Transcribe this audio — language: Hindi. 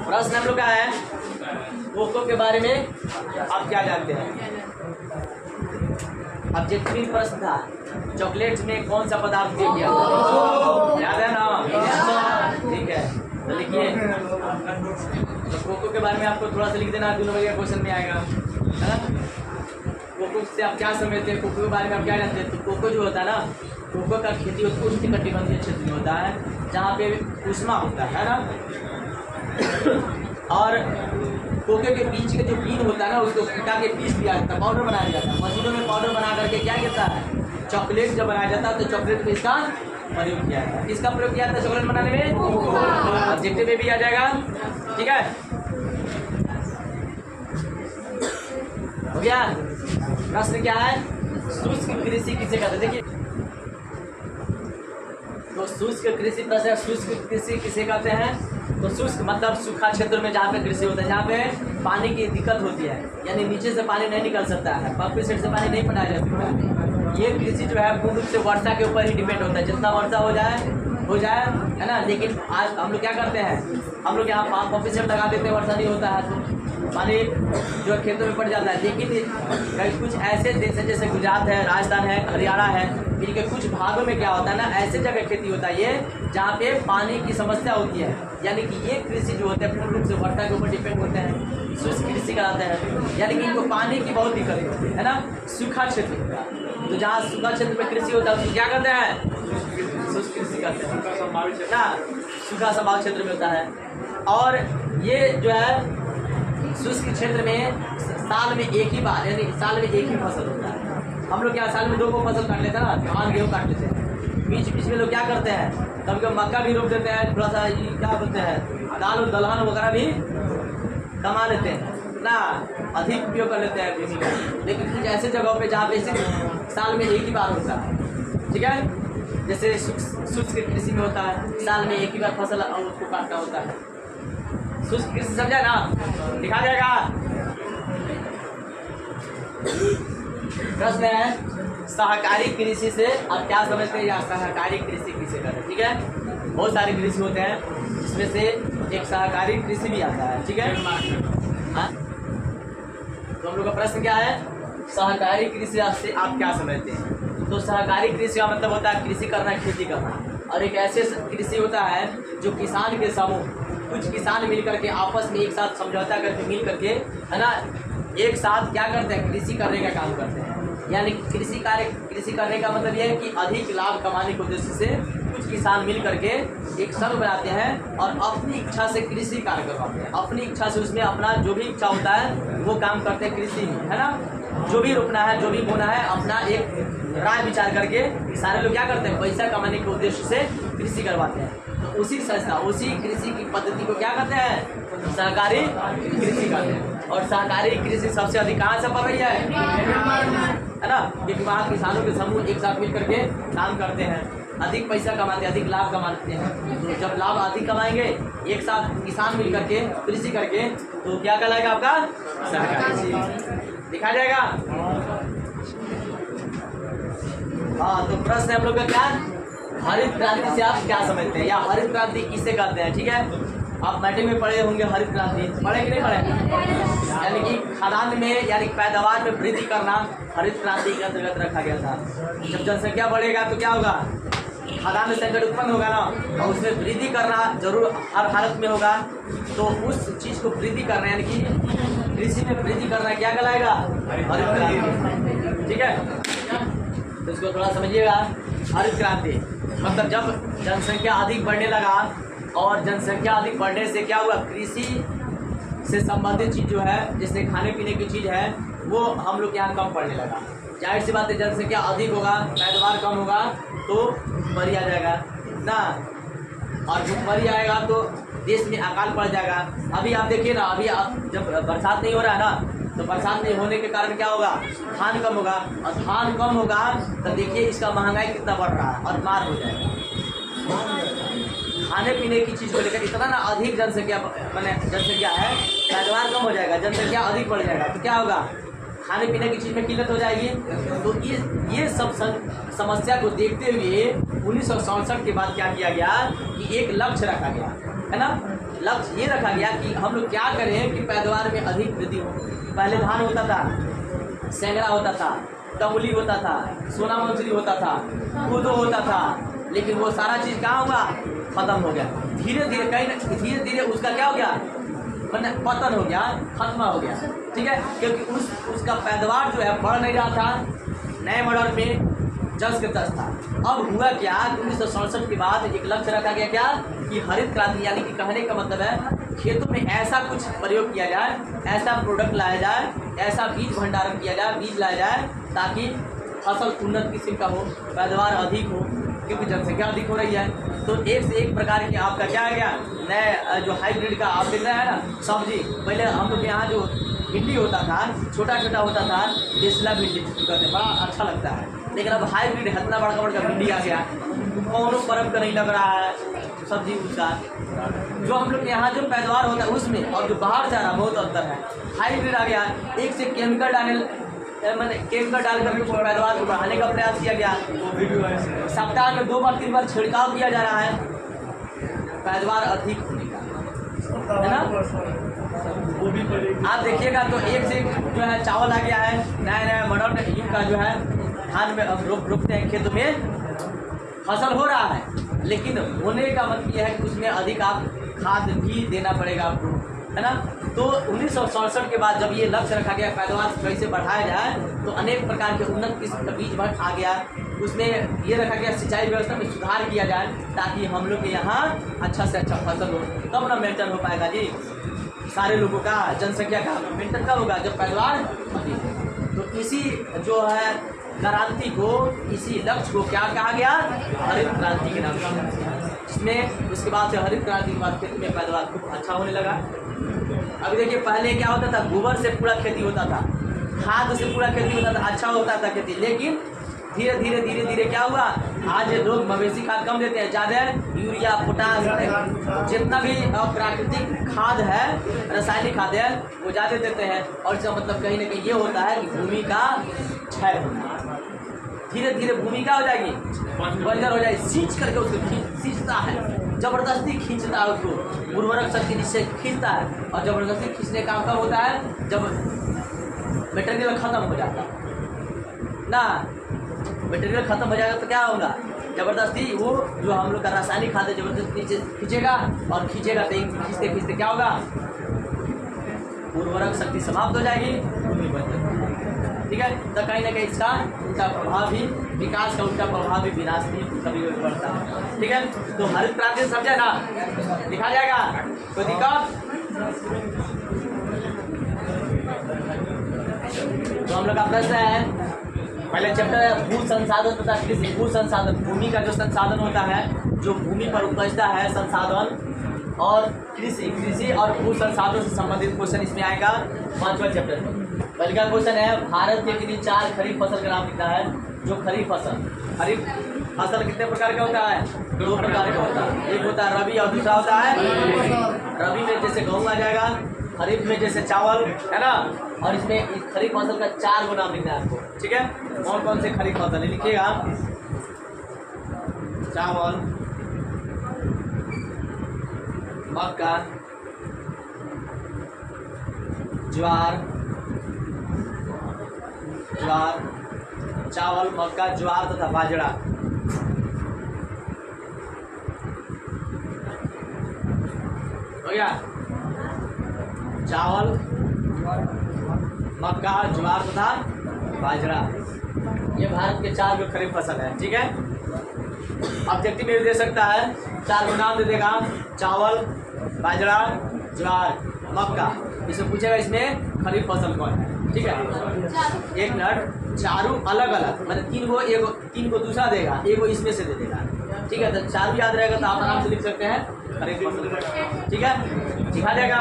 प्रश्न हम लोग का है कोको के बारे में आप क्या जानते हैं। ऑब्जेक्टिव प्रश्न था, चॉकलेट्स में कौन सा पदार्थ दिया गया, याद है ना? ठीक है, तो लिखिए। तो कोको के बारे में आपको थोड़ा सा लिख देना, 2 नंबर का क्वेश्चन में आएगा, है ना? कोको से आप क्या समझते हैं, कोको के बारे में आप क्या जानते हैं? तो कोको जो होता है ना, कोको का खेती उष्णकटिबंधीय क्षेत्र में होता है, जहाँ पे ऊष्मा होता है ना। और कोको के बीज के जो बीन होता है ना, उसको फुटा के पीस दिया जाता है, पाउडर बनाया जाता है। मशीनों में पाउडर बना करके क्या कहता है, चॉकलेट जब बनाया जाता है तो चॉकलेट में इसका प्रयोग किया जाता है। किसका प्रयोग किया जाता है चॉकलेट बनाने में? ऑब्जेक्टिव में भी आ जाएगा। ठीक है, हो गया। प्रश्न क्या है, शुष्क कृषि किसे कहते हैं? देखिए, तो शुष्क कृषि प्रश्न, शुष्क कृषि किसे कहते हैं? तो शुष्क मतलब सूखा क्षेत्र में जहाँ पे कृषि होता है, जहाँ पे पानी की दिक्कत होती है, यानी नीचे से पानी नहीं निकल सकता है, पंप सेट से पानी नहीं बनाया जा सकता है। ये कृषि जो है पूर्ण रूप से वर्षा के ऊपर ही डिपेंड होता है, जितना वर्षा हो जाए, है ना। लेकिन आज हम लोग क्या करते हैं, हम लोग यहाँ पंप सेट लगा देते हैं, वर्षा नहीं होता है तो पानी जो खेतों में पड़ जाता है। लेकिन कुछ ऐसे देश हैं जैसे गुजरात है, राजस्थान है, हरियाणा है, इनके कुछ भागों में क्या होता है ना, ऐसे जगह खेती होता है ये जहाँ पे पानी की समस्या होती है, यानी कि ये कृषि जो होते हैं पूर्ण रूप से वर्षा के ऊपर डिपेंड होते हैं, शुष्क कृषि कहलाते हैं। यानी कि इनको पानी की बहुत दिक्कत होती है ना, सूखा क्षेत्र होता है। तो जहाँ सूखा क्षेत्र में कृषि होता है उसको क्या कहते हैं, शुष्क कृषि कहते हैं ना, सूखा संभावित क्षेत्र में होता है। और ये जो है शुष्क क्षेत्र में साल में एक ही बार, यानी साल में एक ही फसल होता है। हम लोग क्या साल में 2 फसल काट लेते हैं ना, धान गेहूँ काट लेते हैं, बीच बीच में लोग क्या करते हैं, कभी कभी मक्का भी रोप देते हैं, थोड़ा सा क्या बोलते हैं, दाल और दलहन वगैरह भी कमा लेते हैं ना, अधिक उपयोग कर लेते हैं भूमि का। लेकिन कुछ ऐसे जगहों पे जहाँ पे सिर्फ साल में एक ही बार होता है, ठीक है, जैसे शुष्क कृषि में होता है, साल में एक ही बार फसल उसको काटना होता है। शुष्क कृषि समझा ना, दिखा जाएगा। प्रश्न है, सहकारी कृषि से आप क्या समझते हैं, या सहकारी कृषि किसे कहते हैं? ठीक है, बहुत सारे कृषि होते हैं, जिसमें से एक सहकारी कृषि भी आता है। ठीक है, हाँ, तो हम लोग का प्रश्न क्या है, सहकारी कृषि से आप क्या समझते हैं? तो सहकारी कृषि का मतलब होता है कृषि करना, खेती करना। और एक ऐसे कृषि होता है जो किसान के समूह, कुछ किसान मिलकर के आपस में एक साथ समझौता करके मिल करके, है ना, एक साथ क्या करते हैं, कृषि करने का काम करते हैं। यानी कृषि करने का मतलब यह है कि अधिक लाभ कमाने के उद्देश्य से कुछ किसान मिल करके एक संघ बनाते हैं और अपनी इच्छा से कृषि कार्य करवाते हैं। अपनी इच्छा से उसमें अपना जो भी इच्छा होता है वो काम करते हैं कृषि में, है ना। जो भी रोपना है, जो भी बोना है, अपना एक राय विचार करके सारे लोग क्या करते हैं, पैसा कमाने के उद्देश्य से कृषि करवाते हैं। तो उसी संस्था, उसी कृषि की पद्धति को क्या कहते हैं, सहकारी कृषि कहते हैं। और सहकारी कृषि सबसे अधिक कहाँ से बढ़ रही है ना, क्योंकि वहाँ किसानों के समूह एक साथ मिल करके काम करते हैं, अधिक पैसा कमाते हैं, अधिक लाभ कमाते हैं। तो जब लाभ अधिक कमाएंगे एक साथ किसान मिल करके कृषि करके, तो क्या कहलाएगा आपका, सहकारी। दिखा जाएगा। हाँ, तो प्रश्न हम लोग का क्या, हरित क्रांति से आप क्या समझते हैं, या हरित क्रांति किसे कहते हैं? ठीक है, आप मैट्रिक में पढ़े होंगे हरित क्रांति, पढ़े कि नहीं पढ़े? यानी कि खाद्यान्न में, यानी पैदावार में वृद्धि करना हरित क्रांति के अंतर्गत रखा गया था। जब जनसंख्या बढ़ेगा तो क्या होगा, खाद्यान्न संकट उत्पन्न होगा ना, और उसमें वृद्धि करना जरूर हर हालत में होगा। तो उस चीज़ को वृद्धि करना, यानी कि कृषि में वृद्धि करना क्या कहलाएगा, हरित क्रांति। ठीक है, तो इसको थोड़ा समझिएगा। हरित क्रांति मतलब जब जनसंख्या अधिक बढ़ने लगा, और जनसंख्या अधिक बढ़ने से क्या हुआ, कृषि से संबंधित चीज़ जो है, जैसे खाने पीने की चीज़ है, वो हम लोग यहाँ कम पड़ने लगा। जाहिर सी बात है, जनसंख्या अधिक होगा, पैदावार कम होगा, तो भूखमरी आ जाएगा ना, और भूखमरी आएगा तो देश में अकाल पड़ जाएगा। अभी आप देखिए ना, अभी आप जब बरसात नहीं हो रहा है ना, तो बरसात नहीं होने के कारण क्या होगा, धान कम होगा, और धान कम होगा तो देखिए इसका महंगाई कितना बढ़ रहा है, और मार हो जाएगा। खाने पीने की चीज़ को लेकर इतना ना अधिक जनसंख्या है, पैदावार कम हो जाएगा, जनसंख्या अधिक बढ़ जाएगा, तो क्या होगा, खाने पीने की चीज़ में किल्लत हो जाएगी। तो ये सब समस्या को देखते हुए 1967 के बाद क्या किया गया कि एक लक्ष्य रखा गया। है ना। लक्ष्य ये रखा गया कि हम लोग क्या करें कि पैदावार में अधिक वृद्धि हो। पहले धान होता था, सेंगरा होता था, तंगुली होता था, सोना मंसूरी होता था, कोदो होता था, लेकिन वो सारा चीज़ कहाँ हुआ, खत्म हो गया। धीरे धीरे कहीं धीरे धीरे उसका क्या हो गया, पतन हो गया, खत्म हो गया, ठीक है, क्योंकि उसका पैदावार जो है बढ़ नहीं रहा था, नए मॉडल में जस के तस था। अब हुआ क्या, 1967 के बाद एक लक्ष्य रखा गया क्या कि हरित क्रांति, यानी कि कहने का मतलब है खेतों में ऐसा कुछ प्रयोग किया जाए, ऐसा प्रोडक्ट लाया जाए, ऐसा बीज भंडारण किया जाए, बीज लाया जाए ताकि फसल उन्नत किस्म का हो, पैदावार अधिक हो, क्योंकि जनसंख्या अधिक हो रही है। तो एक से एक प्रकार की आपका क्या आ गया, नए जो हाइब्रिड का आप देख रहे हैं ना सब्जी। पहले हम लोग यहाँ जो भिंडी होता था, छोटा छोटा होता था, देसला भिंडी करते बड़ा अच्छा लगता है, लेकिन अब हाइब्रिड इतना बड़ा बड़ा भिंडी आ गया, कौनों परम का नहीं लग रहा है सब्जी उसका। जो हम लोग यहाँ जो पैदावार होता है उसमें और जो बाहर जा रहा बहुत अंतर है। हाइब्रिड आ गया, एक से केमिकल डाल करके पैदावार को बढ़ाने का प्रयास किया गया। सप्ताह में 2 बार 3 बार छिड़काव किया जा रहा है पैदावार अधिक होने का, है ना। आप देखिएगा तो एक से जो है चावल आ गया है, नया नया मॉडर्न युग का जो है धान में अब रोपते हैं, खेतों में फसल हो रहा है, लेकिन होने का मतलब यह है कि उसमें अधिक आप खाद भी देना पड़ेगा आपको, है ना। तो 1967 के बाद जब ये लक्ष्य रखा गया पैदावार कैसे बढ़ाया जाए, तो अनेक प्रकार के उन्नत किस्म का बीज भट आ गया। उसमें ये रखा गया सिंचाई व्यवस्था में सुधार किया जाए ताकि हम लोग के यहाँ अच्छा से अच्छा फसल हो, तब ना मेंटेन हो पाएगा जी सारे लोगों का, जनसंख्या का मेंटेन कब होगा, जब पैदावार अधिक हो। तो इसी जो है क्रांति को, इसी लक्ष्य को क्या कहा गया, हरित क्रांति के नाम से, जिसमें उसके बाद से हरित क्रांति के बाद खेती में पैदावार खूब अच्छा होने लगा। अभी देखिए पहले क्या होता था, गोबर से पूरा खेती होता था, खाद से पूरा खेती होता था, अच्छा होता था खेती, लेकिन धीरे धीरे क्या हुआ, आज लोग मवेशी खाद कम देते हैं, ज़्यादा यूरिया पोटास जितना भी प्राकृतिक खाद है, रासायनिक खाद है, वो ज़्यादा देते हैं। और इसका मतलब कहीं ना कहीं ये होता है कि भूमि का क्षय होना, धीरे धीरे भूमि क्या हो जाएगी, बंजर हो जाएगी, सींच करके उसको खींचता है, जबरदस्ती खींचता है उसको, उर्वरक शक्ति जिससे खींचता है। और जबरदस्ती खींचने का कब होता है, जब मटेरियल खत्म हो जाता है ना, मटेरियल खत्म हो जाएगा तो क्या होगा, जबरदस्ती वो जो हम लोग का रासायनिक खाद है जबरदस्ती नीचे खींचेगा, और खींचेगा तो खींचते खींचते क्या होगा, उर्वरक शक्ति समाप्त हो जाएगी, भूमि बंजर, ठीक है। तो कहीं ना कहीं इसका उल्टा प्रभाव भी, विकास का उल्टा प्रभाव भी, विनाश भी कभी कभी पड़ता है, ठीक है। तो हरित क्रांति समझे ना, लिखा जाएगा, कोई दिक्कत। तो हम लोग का प्रश्न है, पहले चैप्टर है भू संसाधन तथा कृषि। भू संसाधन, भूमि का जो संसाधन होता है, जो भूमि पर उपजता है संसाधन, और कृषि और भू संसाधन से संबंधित क्वेश्चन इसमें आएगा 5वां चैप्टर में। पहले का क्वेश्चन है, भारत के किन्हीं 4 खरीफ फसल का नाम लिखा है। जो खरीफ फसल कितने प्रकार का होता है, 2 प्रकार का होता है, एक होता है रबी और दूसरा होता है, रबी में जैसे गेहूँ आ जाएगा, खरीफ में जैसे चावल, है ना। और इसमें खरीफ फसल का 4 गो नाम लिखना है आपको, ठीक है। कौन कौन से खरीफ फसल है लिखिएगा, चावल, मक्का, ज्वार, चावल, मक्का, ज्वार तथा बाजरा। हो गया, चावल, मक्का, ज्वार तथा बाजरा, ये भारत के 4 जो खरीफ फसल है, ठीक है। ऑब्जेक्टिव में भी दे सकता है, 4 को नाम दे देगा, चावल, बाजरा, ज्वार, मक्का। इसमें पूछेगा इसमें खरीफ फसल कौन है, ठीक है। एक मिनट, चारों अलग अलग, मतलब 3 को दूसरा देगा, 1 को इसमें से दे देगा, ठीक है। तो 4 भी याद रहेगा तो आप आराम से लिख सकते हैं खरीफ फसल, ठीक है। दिखा देगा।